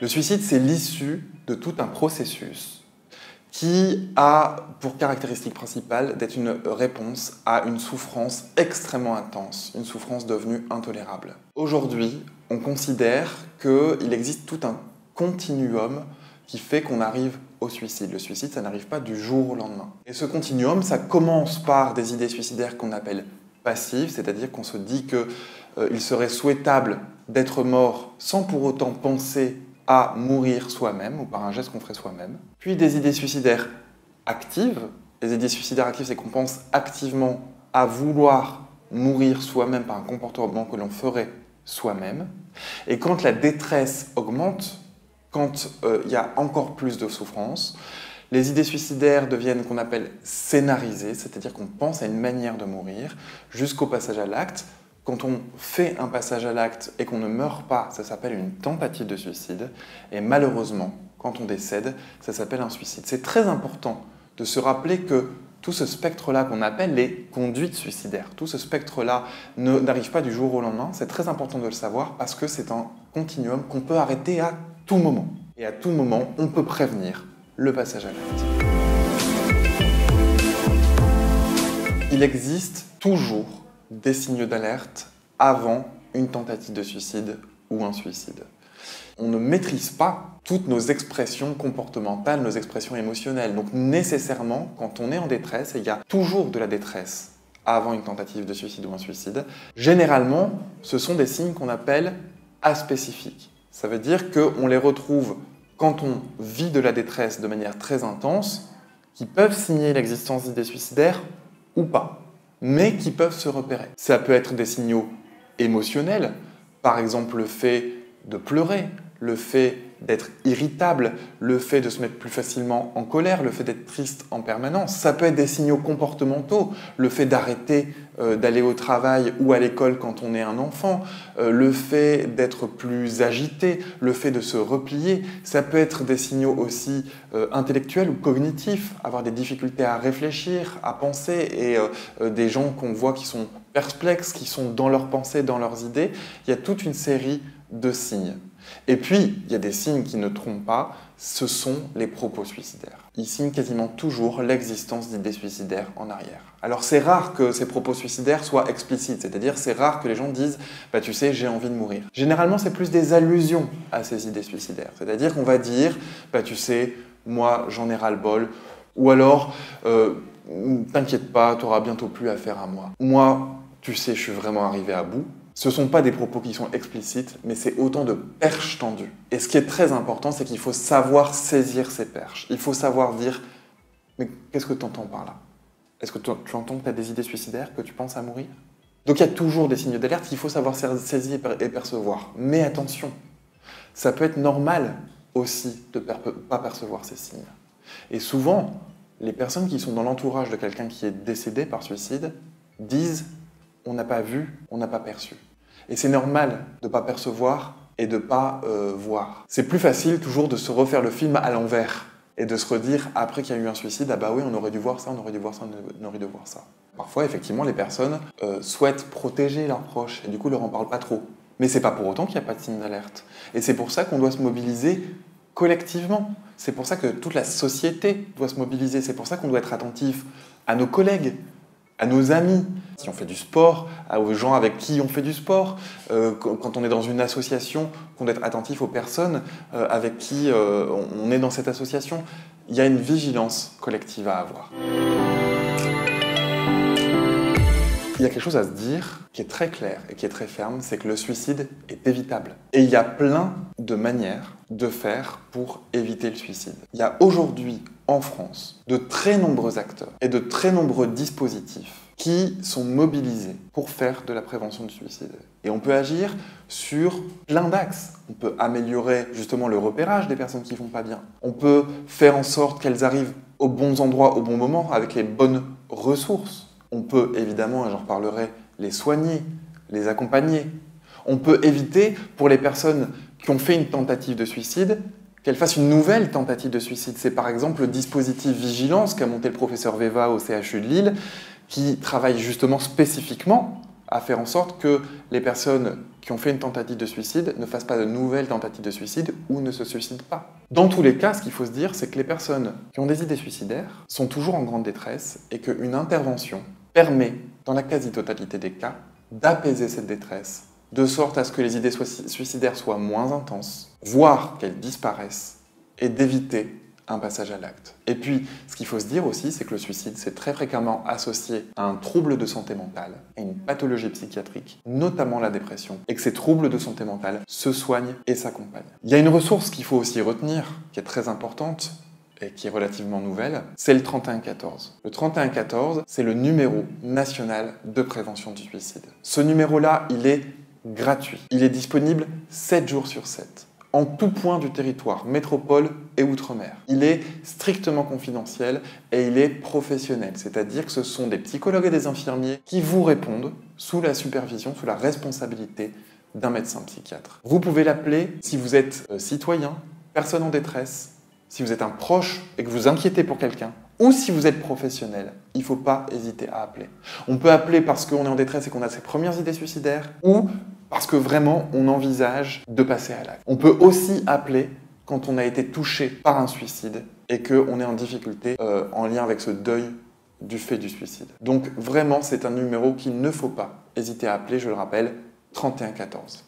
Le suicide, c'est l'issue de tout un processus qui a pour caractéristique principale d'être une réponse à une souffrance extrêmement intense, une souffrance devenue intolérable. Aujourd'hui, on considère qu'il existe tout un continuum qui fait qu'on arrive au suicide. Le suicide, ça n'arrive pas du jour au lendemain. Et ce continuum, ça commence par des idées suicidaires qu'on appelle passives, c'est-à-dire qu'on se dit qu'il serait souhaitable d'être mort sans pour autant penser à mourir soi-même ou par un geste qu'on ferait soi-même. Puis des idées suicidaires actives. Les idées suicidaires actives, c'est qu'on pense activement à vouloir mourir soi-même par un comportement que l'on ferait soi-même. Et quand la détresse augmente, quand il y a encore plus de souffrance, les idées suicidaires deviennent qu'on appelle scénarisées, c'est-à-dire qu'on pense à une manière de mourir jusqu'au passage à l'acte. Quand on fait un passage à l'acte et qu'on ne meurt pas, ça s'appelle une tentative de suicide. Et malheureusement, quand on décède, ça s'appelle un suicide. C'est très important de se rappeler que tout ce spectre-là qu'on appelle les conduites suicidaires, tout ce spectre-là n'arrive pas du jour au lendemain. C'est très important de le savoir parce que c'est un continuum qu'on peut arrêter à tout moment. Et à tout moment, on peut prévenir le passage à l'acte. Il existe toujours des signaux d'alerte avant une tentative de suicide ou un suicide. On ne maîtrise pas toutes nos expressions comportementales, nos expressions émotionnelles. Donc nécessairement, quand on est en détresse, et il y a toujours de la détresse avant une tentative de suicide ou un suicide, généralement, ce sont des signes qu'on appelle aspécifiques. Ça veut dire qu'on les retrouve quand on vit de la détresse de manière très intense, qui peuvent signer l'existence d'idées suicidaires ou pas, mais qui peuvent se repérer. Ça peut être des signaux émotionnels, par exemple le fait de pleurer, le fait d'être irritable, le fait de se mettre plus facilement en colère, le fait d'être triste en permanence. Ça peut être des signaux comportementaux, le fait d'arrêter d'aller au travail ou à l'école quand on est un enfant, le fait d'être plus agité, le fait de se replier. Ça peut être des signaux aussi intellectuels ou cognitifs, avoir des difficultés à réfléchir, à penser, et des gens qu'on voit qui sont perplexes, qui sont dans leurs pensées, dans leurs idées. Il y a toute une série de signes. Et puis, il y a des signes qui ne trompent pas, ce sont les propos suicidaires. Ils signent quasiment toujours l'existence d'idées suicidaires en arrière. Alors c'est rare que ces propos suicidaires soient explicites, c'est-à-dire c'est rare que les gens disent « bah tu sais, j'ai envie de mourir ». Généralement, c'est plus des allusions à ces idées suicidaires, c'est-à-dire qu'on va dire « bah tu sais, moi j'en ai ras-le-bol » ou alors « t'inquiète pas, tu n'auras bientôt plus affaire à moi ». Moi, tu sais, je suis vraiment arrivé à bout. Ce ne sont pas des propos qui sont explicites, mais c'est autant de perches tendues. Et ce qui est très important, c'est qu'il faut savoir saisir ces perches. Il faut savoir dire « mais qu'est-ce que tu entends par là? Est-ce que tu entends que tu as des idées suicidaires, que tu penses à mourir ?» Donc il y a toujours des signes d'alerte qu'il faut savoir saisir et percevoir. Mais attention, ça peut être normal aussi de ne pas percevoir ces signes. Et souvent, les personnes qui sont dans l'entourage de quelqu'un qui est décédé par suicide disent « on n'a pas vu, on n'a pas perçu ». Et c'est normal de ne pas percevoir et de ne pas voir. C'est plus facile toujours de se refaire le film à l'envers et de se redire après qu'il y a eu un suicide, ah bah oui, on aurait dû voir ça, on aurait dû voir ça, on aurait dû voir ça. Parfois, effectivement, les personnes souhaitent protéger leurs proches et du coup, ne leur en parlent pas trop. Mais c'est pas pour autant qu'il n'y a pas de signe d'alerte. Et c'est pour ça qu'on doit se mobiliser collectivement. C'est pour ça que toute la société doit se mobiliser. C'est pour ça qu'on doit être attentif à nos collègues, à nos amis, si on fait du sport, aux gens avec qui on fait du sport, quand on est dans une association, qu'on doit être attentif aux personnes avec qui on est dans cette association. Il y a une vigilance collective à avoir. Il y a quelque chose à se dire qui est très clair et qui est très ferme, c'est que le suicide est évitable. Et il y a plein de manières de faire pour éviter le suicide. Il y a aujourd'hui en France de très nombreux acteurs et de très nombreux dispositifs qui sont mobilisés pour faire de la prévention du suicide. Et on peut agir sur plein d'axes. On peut améliorer justement le repérage des personnes qui ne vont pas bien. On peut faire en sorte qu'elles arrivent aux bons endroits, au bon moment, avec les bonnes ressources. On peut évidemment, et j'en reparlerai, les soigner, les accompagner. On peut éviter, pour les personnes qui ont fait une tentative de suicide, qu'elles fassent une nouvelle tentative de suicide. C'est par exemple le dispositif Vigilance qu'a monté le professeur Veva au CHU de Lille, qui travaille justement spécifiquement à faire en sorte que les personnes qui ont fait une tentative de suicide ne fassent pas de nouvelles tentatives de suicide ou ne se suicident pas. Dans tous les cas, ce qu'il faut se dire, c'est que les personnes qui ont des idées suicidaires sont toujours en grande détresse et qu'une intervention permet, dans la quasi-totalité des cas, d'apaiser cette détresse, de sorte à ce que les idées suicidaires soient moins intenses, voire qu'elles disparaissent, et d'éviter un passage à l'acte. Et puis, ce qu'il faut se dire aussi, c'est que le suicide, c'est très fréquemment associé à un trouble de santé mentale et une pathologie psychiatrique, notamment la dépression, et que ces troubles de santé mentale se soignent et s'accompagnent. Il y a une ressource qu'il faut aussi retenir, qui est très importante, et qui est relativement nouvelle, c'est le 3114. Le 3114, c'est le numéro national de prévention du suicide. Ce numéro-là, il est gratuit. Il est disponible 7 jours sur 7, en tout point du territoire, métropole et outre-mer. Il est strictement confidentiel et il est professionnel, c'est-à-dire que ce sont des psychologues et des infirmiers qui vous répondent sous la supervision, sous la responsabilité d'un médecin psychiatre. Vous pouvez l'appeler si vous êtes citoyen, personne en détresse, si vous êtes un proche et que vous vous inquiétez pour quelqu'un, ou si vous êtes professionnel, il ne faut pas hésiter à appeler. On peut appeler parce qu'on est en détresse et qu'on a ses premières idées suicidaires, ou parce que vraiment on envisage de passer à l'acte. On peut aussi appeler quand on a été touché par un suicide et qu'on est en difficulté en lien avec ce deuil du fait du suicide. Donc vraiment, c'est un numéro qu'il ne faut pas hésiter à appeler, je le rappelle, 3114.